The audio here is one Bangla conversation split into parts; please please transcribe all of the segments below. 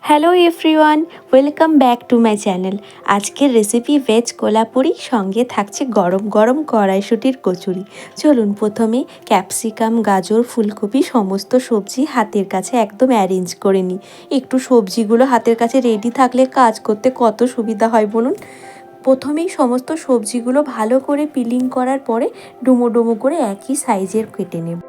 Hello everyone, welcome back to my channel. আজকের রেসিপি ভেজ কোলাপুরি, সঙ্গে থাকছে গরম গরম কড়াইশুঁটির কচুরি। চলুন প্রথমে ক্যাপসিকাম, গাজর, ফুলকপি সমস্ত সবজি হাতের কাছে একদম অ্যারেঞ্জ করে নিই। একটু সবজিগুলো হাতের কাছে রেডি থাকলে কাজ করতে কত সুবিধা হয় বলুন। প্রথমেই সমস্ত সবজিগুলো ভালো করে পিলিং করার পরে ডুমো ডুমো করে একই সাইজের কেটে নেব।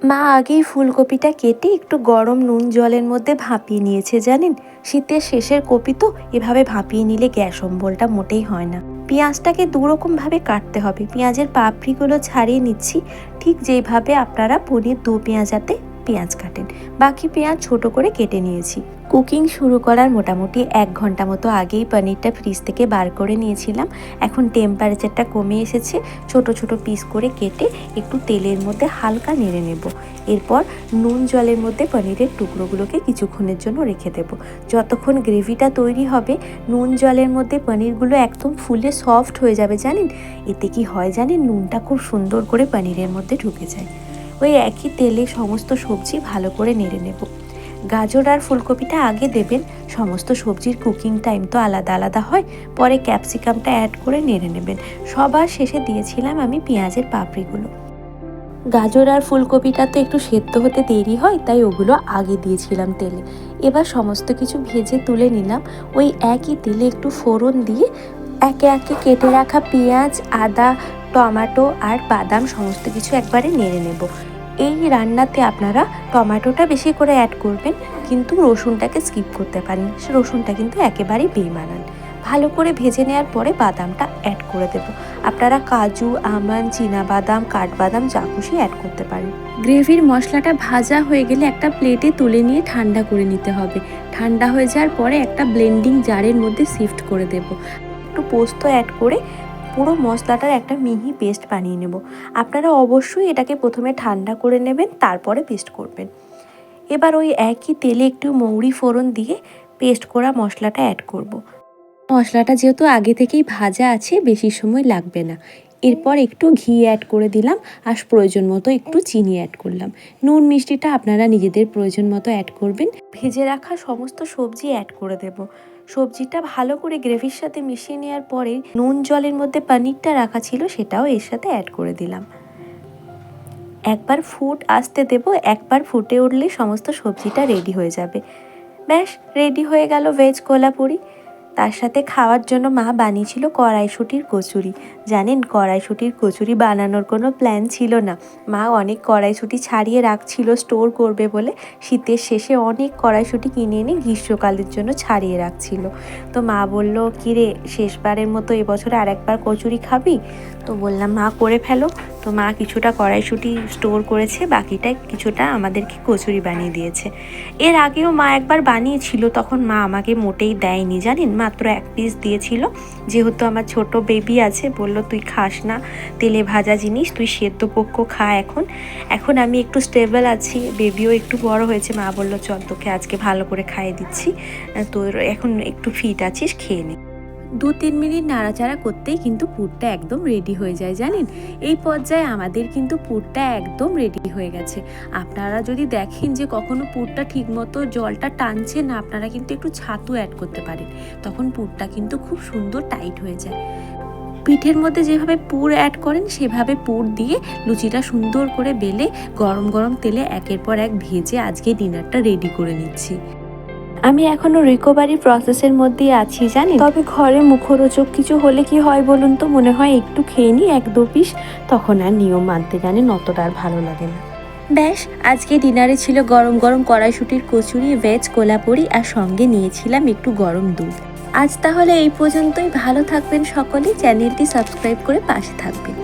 মা আগেই ফুলকপিটা কেটে একটু গরম নুন জলের মধ্যে ভাপিয়ে নিয়েছে জানেন। শীতের শেষের কপি তো এভাবে ভাপিয়ে নিলে গ্যাস অম্বলটা মোটেই হয় না। পেঁয়াজটাকে দুরকমভাবে কাটতে হবে। পেঁয়াজের পাপড়িগুলো ছাড়িয়ে নিচ্ছি, ঠিক যেইভাবে আপনারা পনির দু পেঁয়াজাতে পেঁয়াজ কাটেন। বাকি পেঁয়াজ ছোট করে কেটে নিয়েছি। কুকিং শুরু করার মোটামুটি 1 ঘন্টা মতো আগেই পনিরটা ফ্রিজ থেকে বার করে নিয়েছিলাম। এখন টেম্পারেচারটা কমে এসেছে। ছোট ছোট পিস করে কেটে একটু তেলের মধ্যে হালকা নেড়ে নেব। এরপর নুন জলের মধ্যে পনিরের টুকরোগুলোকে কিছুক্ষণের জন্য রেখে দেব। যতক্ষণ গ্রেভিটা তৈরি হবে, নুন জলের মধ্যে পনিরগুলো একদম ফুলে সফট হয়ে যাবে জানেন। এতে কি হয় জানেন, নুনটা খুব সুন্দর করে পনিরের মধ্যে ঢুকে যায়। ওই একই তেলে সমস্ত সবজি ভালো করে নেড়ে নেব। গাজর আর ফুলকপিটা আগে দেবেন। সমস্ত সবজির কুকিং টাইম তো আলাদা আলাদা হয়। পরে ক্যাপসিকামটা অ্যাড করে নেড়ে নেবেন। সবার শেষে দিয়েছিলাম আমি পেঁয়াজের পাপড়িগুলো। গাজর আর ফুলকপিটা তো একটু সেদ্ধ হতে দেরি হয়, তাই ওগুলো আগে দিয়েছিলাম তেলে। এবার সমস্ত কিছু ভেজে তুলে নিলাম। ওই একই তেলে একটু ফোড়ন দিয়ে একে একে কেটে রাখা পেঁয়াজ, আদা, টমেটো আর বাদাম সমস্ত কিছু একবারে নেড়ে নেব। এই রান্নাতে আপনারা টমেটোটা বেশি করে অ্যাড করবেন, কিন্তু রসুনটাকে স্কিপ করতে পারেন। রসুনটা কিন্তু একেবারেই বেমানান। ভালো করে ভেজে নেওয়ার পরে বাদামটা অ্যাড করে দেব। আপনারা কাজু, আমন্ড, চীনাবাদাম, কাঠবাদাম যা খুশি অ্যাড করতে পারেন। গ্রেভির মশলাটা ভাজা হয়ে গেলে একটা প্লেটে তুলে নিয়ে ঠান্ডা করে নিতে হবে। ঠান্ডা হয়ে যাওয়ার পরে একটা ব্লেন্ডিং জারের মধ্যে শিফট করে দেব। একটু পোস্ত অ্যাড করে পুরো মশলাটার একটা মিহি পেস্ট বানিয়ে নেব। আপনারা অবশ্যই এটাকে প্রথমে ঠান্ডা করে নেবেন, তারপরে পেস্ট করবেন। এবার ওই একই তেলে একটু মৌরি ফোড়ন দিয়ে পেস্ট করা মশলাটা অ্যাড করব। মশলাটা যেহেতু আগে থেকেই ভাজা আছে, বেশি সময় লাগবে না। এরপর একটু ঘি অ্যাড করে দিলাম, আর প্রয়োজন মতো একটু চিনি অ্যাড করলাম। নুন মিষ্টিটা আপনারা নিজেদের প্রয়োজন মতো অ্যাড করবেন। ভেজে রাখা সমস্ত সবজি অ্যাড করে দেব। সবজিটা ভালো করে গ্রেভির সাথে মিশিয়ে নেওয়ার পরে নুন জলের মধ্যে পনিরটা রাখা ছিল, সেটাও এর সাথে অ্যাড করে দিলাম। একবার ফুট আসতে দেব। একবার ফুটে উঠলে সমস্ত সবজিটা রেডি হয়ে যাবে। ব্যাস, রেডি হয়ে গেল ভেজ কোলাপুরি। তার সাথে খাওয়ার জন্য মা বানিয়েছিল কড়াইশুঁটির কচুরি। জানেন, কড়াইশুঁটির কচুরি বানানোর কোনো প্ল্যান ছিল না। মা অনেক কড়াইশুঁটি ছাড়িয়ে রাখছিল স্টোর করবে বলে। শীতের শেষে অনেক কড়াইশুঁটি কিনে এনে গ্রীষ্মকালের জন্য ছাড়িয়ে রাখছিল। তো মা বলল, কিরে শেষবারের মতো এবছরে আরেকবার কচুরি খাবি? তো বললাম, মা করে ফেলো। তো মা কিছুটা কড়াইশুঁটি স্টোর করেছে, বাকিটা কিছুটা আমাদেরকে কচুরি বানিয়ে দিয়েছে। এর আগেও মা একবার বানিয়েছিল, তখন মা আমাকে মোটেই দেয়নি জানেন, মাত্র 1 পিস দিয়েছিল। যেহেতু আমার ছোট বেবি আছে, বলল তুই খাস না তেলে ভাজা জিনিস, তুই সেদ্ধ পক্ষ খা। এখন আমি একটু স্টেবল আছি, বেবিও একটু বড় হয়েছে, মা বলল চল তোকে আজকে ভালো করে খাইয়ে দিচ্ছি, তোর এখন একটু ফিট আছিস, খেয়ে নে। 2-3 মিনিট নাড়াচাড়া করতেই কিন্তু পুরটা একদম রেডি হয়ে যায় জানেন। এই পর্যায়ে আমাদের কিন্তু পুরটা একদম রেডি হয়ে গেছে। আপনারা যদি দেখেন যে কখনো পুরটা ঠিকমতো জলটা টানছে না, আপনারা কিন্তু একটু ছাতু অ্যাড করতে পারেন। তখন পুরটা কিন্তু খুব সুন্দর টাইট হয়ে যায়। পিঠের মধ্যে যেভাবে পুর অ্যাড করেন সেভাবে পুর দিয়ে লুচিটা সুন্দর করে বেলে গরম গরম তেলে একের পর এক ভেজে আজকে ডিনারটা রেডি করে নিচ্ছি। আমি এখনো রিকভারি প্রসেসের মধ্যেই আছি জানি। তবে ঘরে মুখরোচক কিছু হলে কি হয় বলুন তো, মনে হয় একটু খেয়ে নিই 1-2 পিস, তখন আর নিয়ম মানতে জানেন অতটা আর ভালো লাগে না। ব্যাস, আজকে ডিনারে ছিল গরম গরম কড়াইশুঁটির কচুরি, ভেজ কোলাপুরি, আর সঙ্গে নিয়েছিলাম একটু গরম দুধ। আজ তাহলে এই পর্যন্তই। ভালো থাকবেন সকলে, চ্যানেলটি সাবস্ক্রাইব করে পাশে থাকবেন।